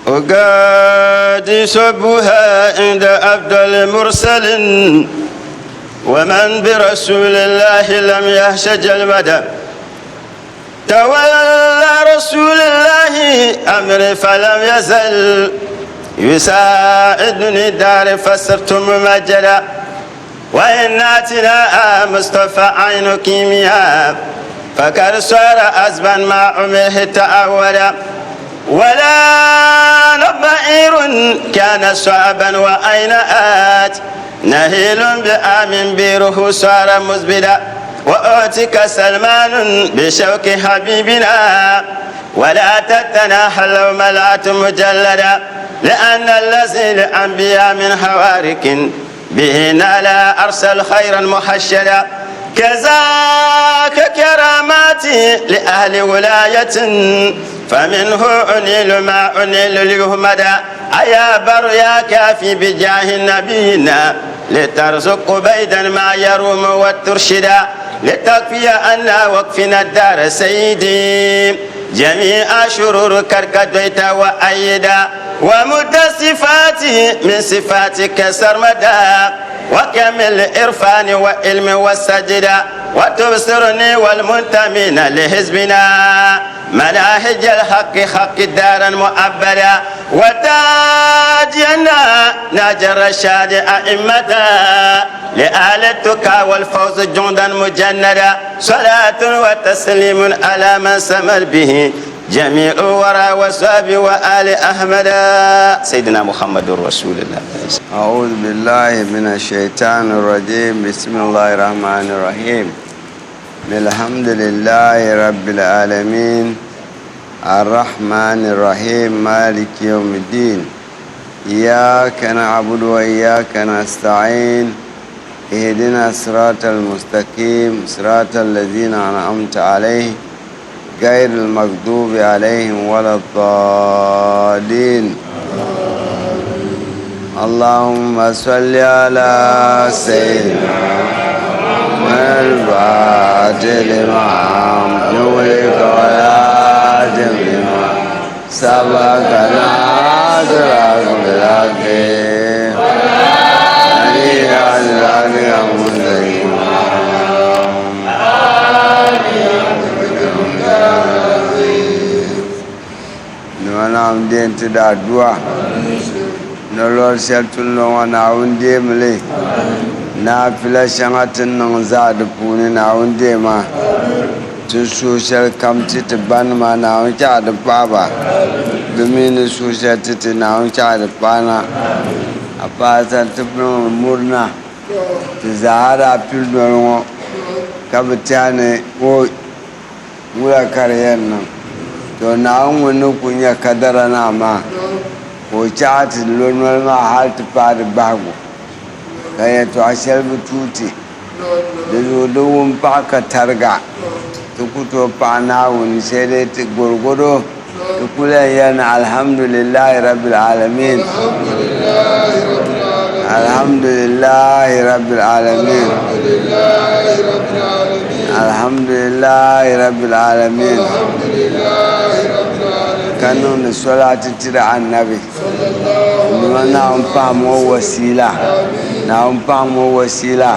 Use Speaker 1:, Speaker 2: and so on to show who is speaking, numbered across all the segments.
Speaker 1: وقد سبها عند أفضل المرسلين ومن برسول الله لم يهشج المدى تولى رسول الله أمري فلم يزل يساعدني الدار فصرت ممجدا وإناتنا مصطفى عين كيمياء فقد صار أزبا ما عمره تأولا ولا نبعير كان صعبا وأين آت نهيل بآم بيره صار مزبدا وأعتك سلمان بشوك حبيبنا ولا تتناحى لو ملأت مجلدا لأن الذي لأنبياء من حوارك به نالا أرسل خيرا محشدا كذاك كراماتي لأهل ولاية فمنه أنيل ما أنيل ليهمدا أيا بر يا كافي بجاه نبينا لترزق بيدا ما يروم والترشدا لتكفي أن وقفنا الدار سيدي جميع شرور كركدويت وأيدا ومد صفاتي من صفاتك سرمدا وكمل إرفاني وعلم والسجدا وتبصرني والمنتمين لحزبنا مناهج الحق حق دارا مؤبدا وتاجنا ناجر الرشاد أئمتا لأهل التقى والفوز جندا مجندا صلاة وتسليم على من سمر به جميع ورى وصحب وآل أحمد سيدنا محمد رسول الله.
Speaker 2: أعوذ بالله من الشيطان الرجيم. بسم الله الرحمن الرحيم. الحمد لله رب العالمين الرحمن الرحيم مالك يوم الدين إياك نعبد وإياك نستعين اهدنا الصراط المستقيم صراط الذين أنعمت عليهم غير المغضوب عليهم ولا الضالين. اللهم صل على سيدنا الفاتح لما نولك والآدم لما سبقنا صراط الحق علي على المستقيم نعم دين تدعوا نلور سيرتون لو أنا عندي ملي نافلة شنعتن نزاد بوني نعندي ما تسوشل كم تتبان ما نعجاد بابا بمين سوشل تت نعجاد بانا أباسا تبنو مرنا تزهر أبيل نورو كابتاني ولا كارينا to na wani kunya kadara na ma ko chati lonwal ma halt par bago kaya to ashal bututi da zo dawun paka targa to kuto pa na wani sai dai ta gurgudo to kula yana alhamdulillah rabbil alamin alhamdulillah rabbil alamin alhamdulillah rabbil alamin kanun salati tira annabi na pamo wasila na pamo wasila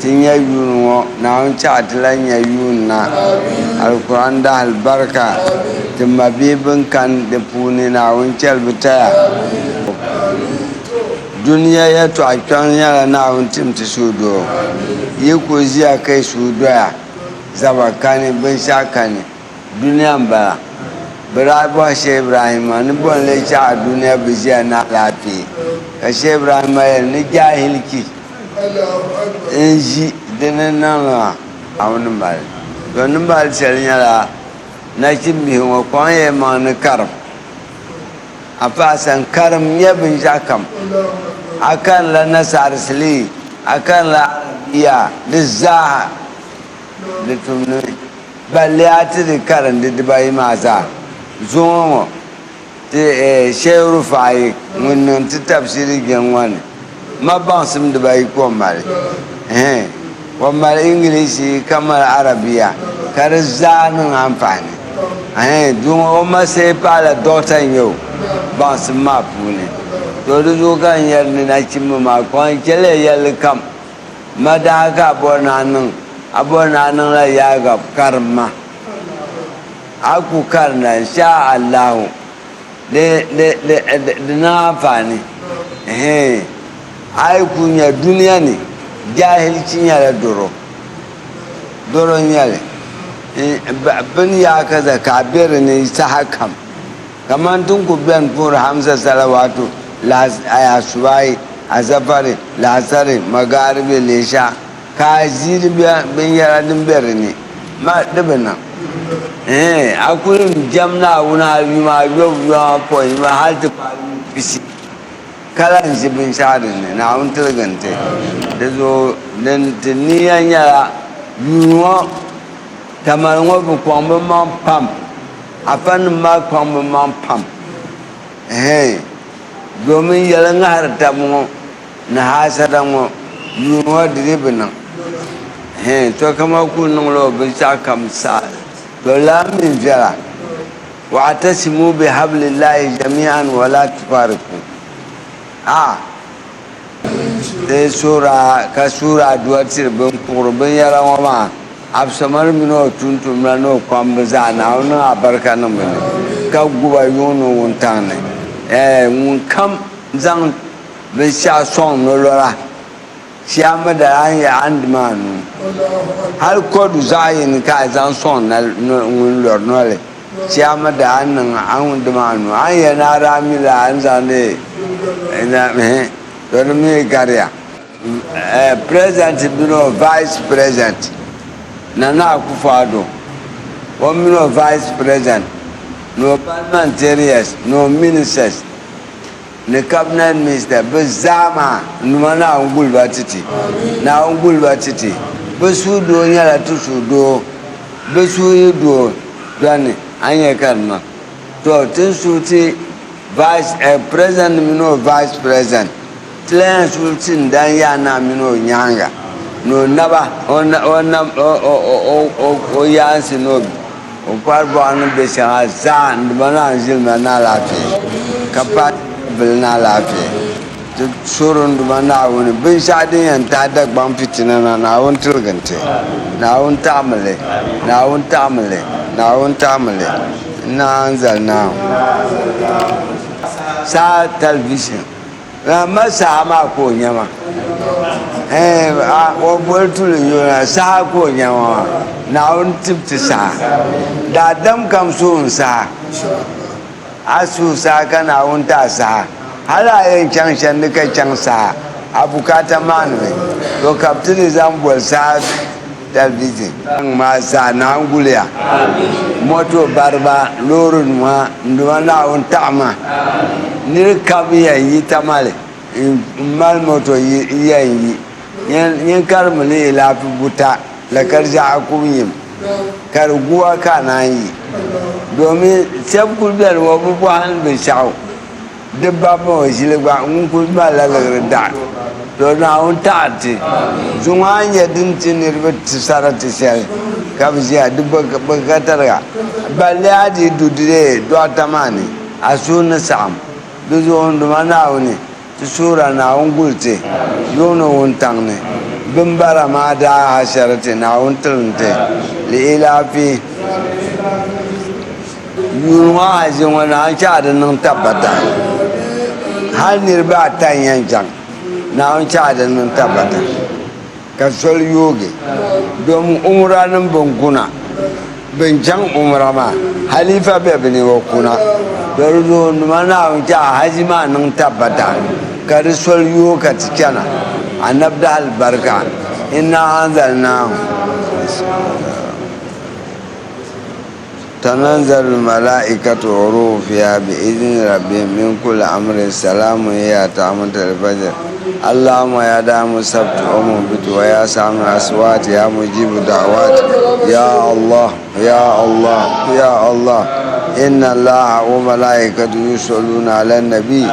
Speaker 2: tinya yunwo na chatlan ya yunna alquran da albarka timma bibin kan da puni na wancal bitaya duniya ya to akan yara na wantim ta sudo yi ko ziya kai sudo ya zabakani bin shakani duniyan ba Berapa Syekh Ibrahim ni pun lecah dunia berjaya nak lapi. Syekh Ibrahim ni jahil ki. Enji dengan nama awak nembal. Kau nembal selinya lah. Nak cimbi kau yang mana karam. Apa asal karamnya benjakam. Akanlah nasar seli. Akanlah ia dizah. Ditumni. Baliati di karam di bayi masa. Zongo te sheru fai mun ti tafsiri genwan ma bansim de bay ko mal ko mal english kamar arabiya kar zanu amfani dungo o ma se pala dotan yo baŋsim maa puuni to di zuɣu ka n yɛri ni nachimbi maa kɔn chɛli yɛli kam ma daa ka a bɔri naa niŋla yaaga karim ma a ku karina insha allahu di niŋ anfaani a yi ku nyɛ duniya ni jahilci nyɛla doro nyɛli bin yaa ka zaka a bɛ di ni saha kam kamar tun ku biɛni puhiri hamsa salawatu asubahi azafari laasari magaribi lisha ka a ʒiiri binyɛra din bɛ di ni di bi niŋ a ku jɛm naawuni ayi maa yɔbu pɔi ma hali ti paali pisi kala n ʒi binshaɣu din ni naawuni tiliginti di zuɣu ti niya nyɛla yuuni ŋɔ tamali ŋɔ bi kɔŋ bi maŋ pam afa nim maa kɔŋ bi maŋ pam domin yɛli ŋahari tabi ŋɔ ni haasada ŋɔ yuuni ŋɔ didi bi niŋ to kama ku niŋla o binshaɣu kam saa to laa min viɛla wa'tasimu bihablillahi jami'an wala tufariqu ka sura duwa tiri bin puɣiri binyɛra ŋɔ maa absamari mini o tumtumla ni o kpambi zaa naawuni niŋ abarika niŋ bi ni ka guba yuuni wuntaŋ ni ŋun kam zaŋ binshaɣu sɔŋ ni lɔra shɛmi da an di maa nu hali kodu zaɣ yini ka a zaŋ sɔŋ ŋun lɔri noli shɛmi da an niŋ an di maa nu an yɛ naara mila an zaŋ di to di mi gariya president mini o vice president Nana Akufo-Addo o mini o vice president no parliamentarians no ministers ni cabinet minister bi zaa numa naawuni guli ba titi bi suu doo nyɛla ti suu doo bi suu yi doo dɔni an yɛ ka di niŋ to tin suu ti president mini o vice president ti la yɛn suu ti n dan yaa naa mini o nyaanga ni o naba o yaansi ni o kpari bɔɣu ni bɛ shɛŋa zaa n dima naa n ʒilima naa laafee ka paati bili naa laafee ti surim dima naawuni binshaɣu din yɛn tahi dagbaŋ fitina na naawuni tiliginti naawuni taɣamili naan zali naaw saa talivishini ma saha maa ka o nyɛma o boli tuli yona saha ka o nyɛma maa naawuni tibti saha daadam kam suhun saha a suhu saha ka naawuni taa saha hali a yɛn chaŋ shɛndi ka chaŋ saha a bukata maanimi to ka bi ti ni zaŋ boli saha talivizhin maa saha naawuni guliya moto bariba loori nima n duma naawuni taɣama niri kam yɛn yi tamali n mali moto yɛn yi yɛn karimi ni laafi buta la kari zaɣa kub yim ka di guwa ka naan yi domin shɛba kuli bɛni ŋɔ bi bɔhini binshaɣu di ba ma o ʒili gba ŋun kuli malila liɣiri daɣi to naawuni taɣati zuŋɔ a nyɛ din ti niriba ti sarati shɛli ka bi ʒiya di bi ka tariga balli a di dudide dɔɣita maa ni a suhi ni saɣam di zuɣu duma naawuni ti suhira naawuni guli ti yuuni wuntaŋ ni bin bara maa daa ha shariti naawuni tilinti li ilaafi yuuni ŋɔ ha ʒi ŋɔ naan chaɣa di niŋ tabbata hali niriba ata n yɛn chaŋ naawuni chaɣa di niŋ tabbata ka soli yoogi domin umra nim bin kuna bin chaŋ umra maa halifa bɛ bi ni o kuna dori zuɣu nima naawuni chaɣa haji maa niŋ tabbata ka di soli yooi ka ti chana annabi da albarka inna anzalnahu تنزل الملائكة والروح فيها بإذن ربهم من كل أمر سلام هي طعمة الفجر اللهم يا دام السبت ومنبت ويا سامع الأصوات يا مجيب الدعوات يا الله يا الله يا الله إن الله وملائكته يصلون على النبي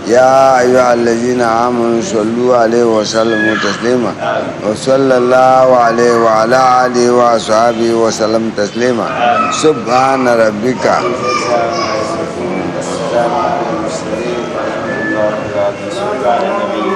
Speaker 2: يا أيها الذين آمنوا صلوا عليه وسلموا تسليما وصلى الله عليه وعلى آله وأصحابه وسلم تسليما سبحان ربك
Speaker 1: والصلاة والسلام على النبي